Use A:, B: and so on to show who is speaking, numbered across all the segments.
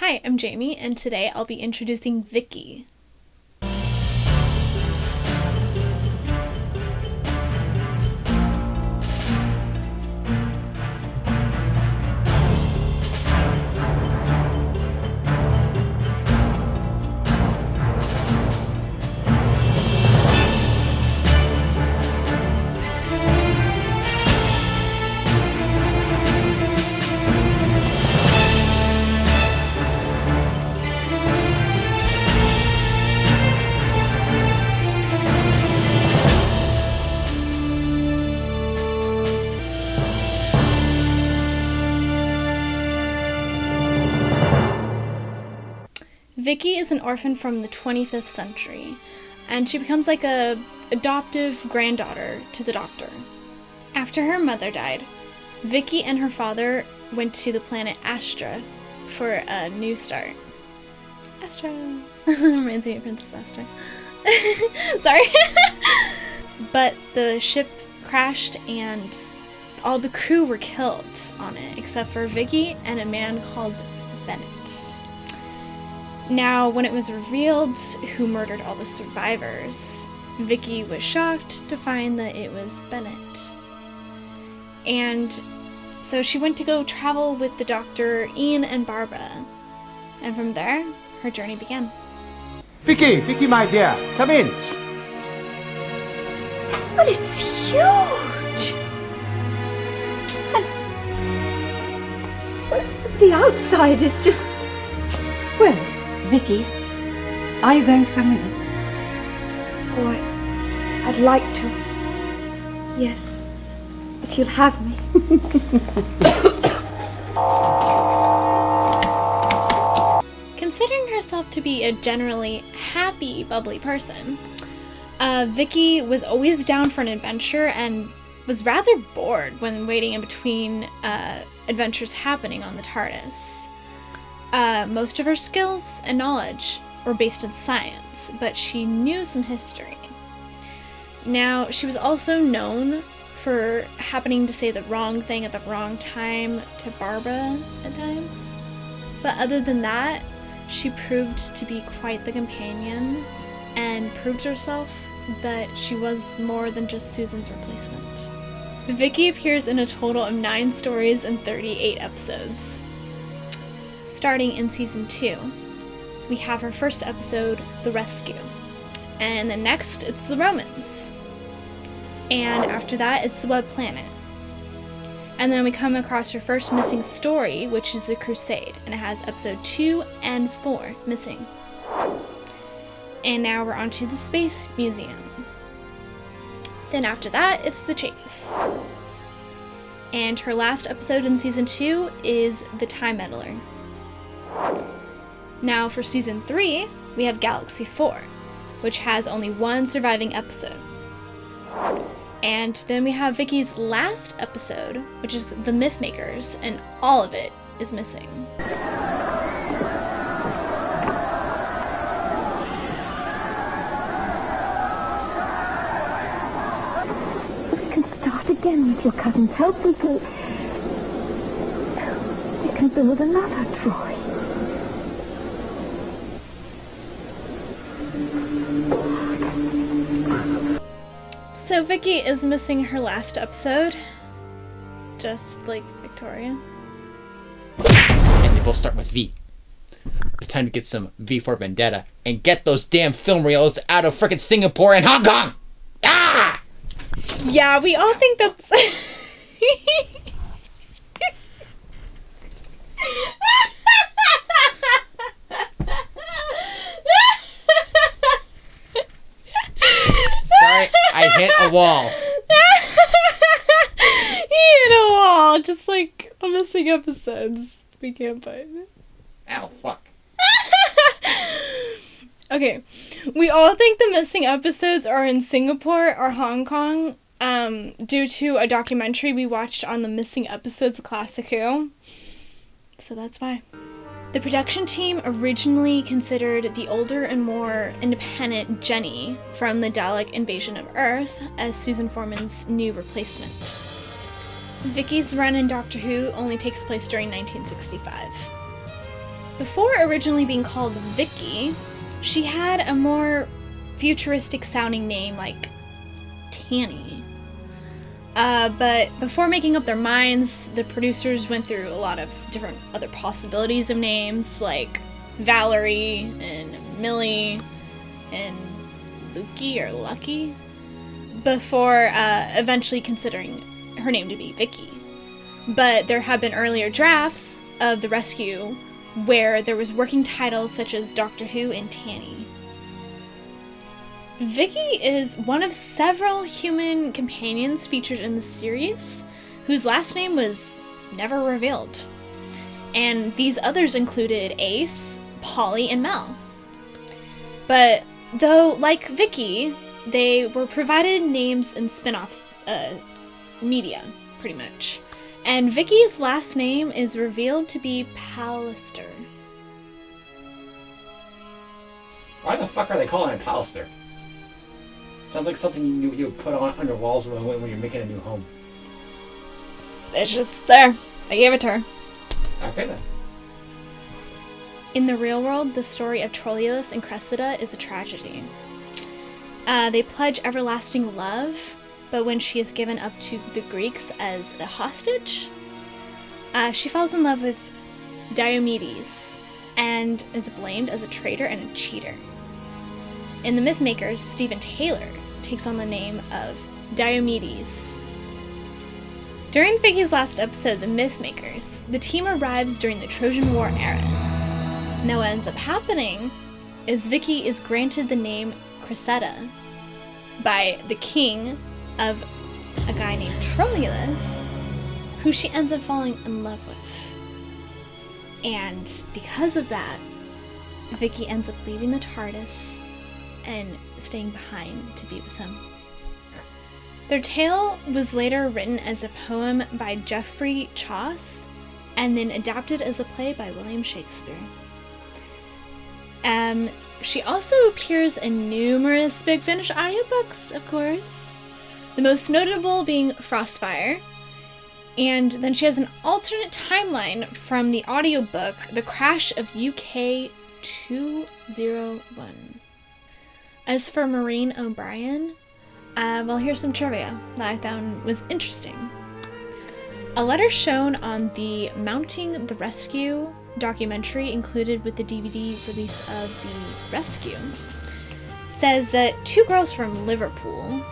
A: Hi, I'm Jamie, and today I'll be introducing Vicki. Vicki is an orphan from the 25th century, and she becomes like a adoptive granddaughter to the Doctor. After her mother died, Vicki and her father went to the planet Astra for a new start. Astra! Reminds me of Princess Astra. Sorry. But the ship crashed and all the crew were killed on it, except for Vicki and a man called Bennett. Now, when it was revealed who murdered all the survivors, Vicki was shocked to find that it was Bennett. And so she went to go travel with the Doctor, Ian, and Barbara. And from there, her journey began.
B: Vicki, my dear, come in.
C: But it's huge! And the outside is just... Well, Vicki, are you going to come with us? Oh, I'd like to. Yes, if you'll have me.
A: Considering herself to be a generally happy, bubbly person, Vicki was always down for an adventure and was rather bored when waiting in between adventures happening on the TARDIS. Most of her skills and knowledge were based in science, but she knew some history. Now, she was also known for happening to say the wrong thing at the wrong time to Barbara at times. But other than that, she proved to be quite the companion and proved herself that she was more than just Susan's replacement. Vicki appears in a total of 9 stories and 38 episodes. Starting in season 2, we have her first episode, The Rescue. And then next, it's The Romans. And after that, it's The Web Planet. And then we come across her first missing story, which is The Crusade. And it has episode 2 and 4 missing. And now we're on to the Space Museum. Then after that, it's The Chase. And her last episode in season 2 is The Time Meddler. Now for season 3, we have Galaxy 4, which has only 1 surviving episode. And then we have Vicki's last episode, which is The Mythmakers, and all of it is missing.
C: We can start again with your cousin's help. We can build another Troy.
A: So Vicki is missing her last episode, just like Victoria.
D: And they both start with V. It's time to get some V for Vendetta and get those damn film reels out of frickin' Singapore and Hong Kong! Ah!
A: Yeah, we all think that's...
D: Sorry, I hit a wall.
A: He hit a wall, just like the missing episodes we can't find.
D: Ow, fuck.
A: Okay, we all think the missing episodes are in Singapore or Hong Kong due to a documentary we watched on the Missing Episodes Classic Who. So that's why. The production team originally considered the older and more independent Jenny from the Dalek invasion of Earth as Susan Foreman's new replacement. Vicki's run in Doctor Who only takes place during 1965. Before originally being called Vicki, she had a more futuristic sounding name like Tanny. But before making up their minds, the producers went through a lot of different other possibilities of names like Valerie and Millie and Lukey or Lucky before eventually considering her name to be Vicki. But there have been earlier drafts of the rescue where there was working titles such as Doctor Who and Tanny. Vicki is one of several human companions featured in the series whose last name was never revealed. And these others included Ace, Polly, and Mel. But though, like Vicki, they were provided names in spin-offs media, pretty much. And Vicki's last name is revealed to be Pallister.
D: Why the fuck are they calling it Pallister? Sounds like something you put on under walls when you're making a new home.
A: It's just there. I gave it to her.
D: Okay then.
A: In the real world, the story of Troilus and Cressida is a tragedy. They pledge everlasting love, but when she is given up to the Greeks as a hostage, she falls in love with Diomedes and is blamed as a traitor and a cheater. In The Mythmakers, Stephen Taylor takes on the name of Diomedes. During Vicki's last episode, The Mythmakers, the team arrives during the Trojan War era. Now what ends up happening is Vicki is granted the name Cressida by the king of a guy named Troilus, who she ends up falling in love with. And because of that, Vicki ends up leaving the TARDIS and staying behind to be with him. Their tale was later written as a poem by Geoffrey Chaucer and then adapted as a play by William Shakespeare. She also appears in numerous Big Finish audiobooks, of course, the most notable being Frostfire, and then she has an alternate timeline from the audiobook The Crash of UK 201. As for Maureen O'Brien, well, here's some trivia that I found was interesting. A letter shown on the Mounting the Rescue documentary included with the DVD release of The Rescue says that two girls from Liverpool,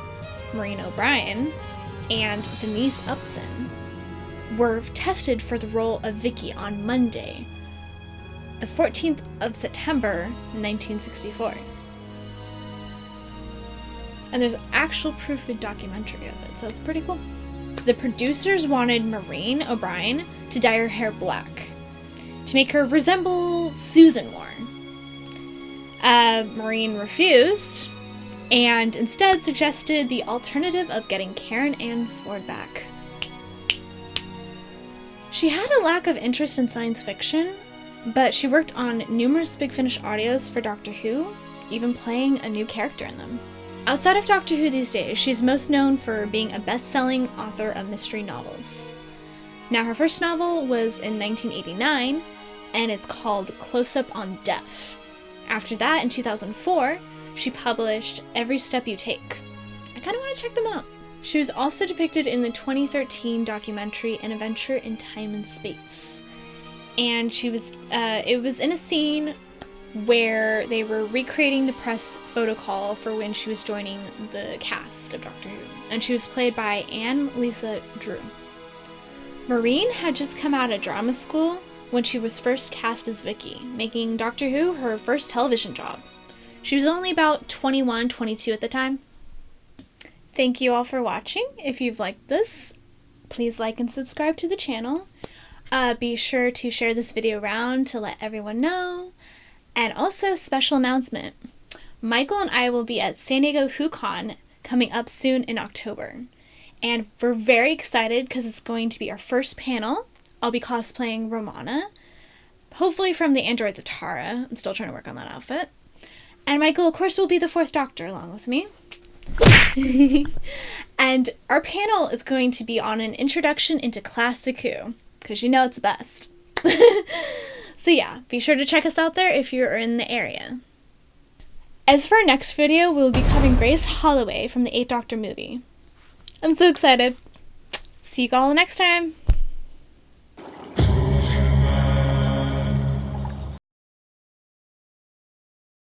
A: Maureen O'Brien and Denise Upson, were tested for the role of Vicki on Monday, the 14th of September, 1964. And there's actual proof of documentary of it, so it's pretty cool. The producers wanted Maureen O'Brien to dye her hair black to make her resemble Susan Moore. Maureen refused and instead suggested the alternative of getting Karen Ann Ford back. She had a lack of interest in science fiction, but she worked on numerous Big Finish audios for Doctor Who, even playing a new character in them. Outside of Doctor Who these days, she's most known for being a best-selling author of mystery novels. Now, her first novel was in 1989, and it's called Close Up on Death. After that, in 2004, she published Every Step You Take. I kind of want to check them out. She was also depicted in the 2013 documentary An Adventure in Time and Space. And she was, it was in a scene where they were recreating the press photo call for when she was joining the cast of Doctor Who. And she was played by Anne-Lisa Drew. Maureen had just come out of drama school when she was first cast as Vicki, making Doctor Who her first television job. She was only about 21, 22 at the time. Thank you all for watching. If you've liked this, please like and subscribe to the channel. Be sure to share this video around to let everyone know. And also, special announcement. Michael and I will be at San Diego WhoCon coming up soon in October. And we're very excited because it's going to be our first panel. I'll be cosplaying Romana, hopefully from the Androids of Tara. I'm still trying to work on that outfit. And Michael, of course, will be the fourth Doctor along with me. And our panel is going to be on an introduction into Classic Who, because you know it's the best. So yeah, be sure to check us out there if you're in the area. As for our next video, we'll be covering Grace Holloway from the 8th Doctor movie. I'm so excited. See you all next time.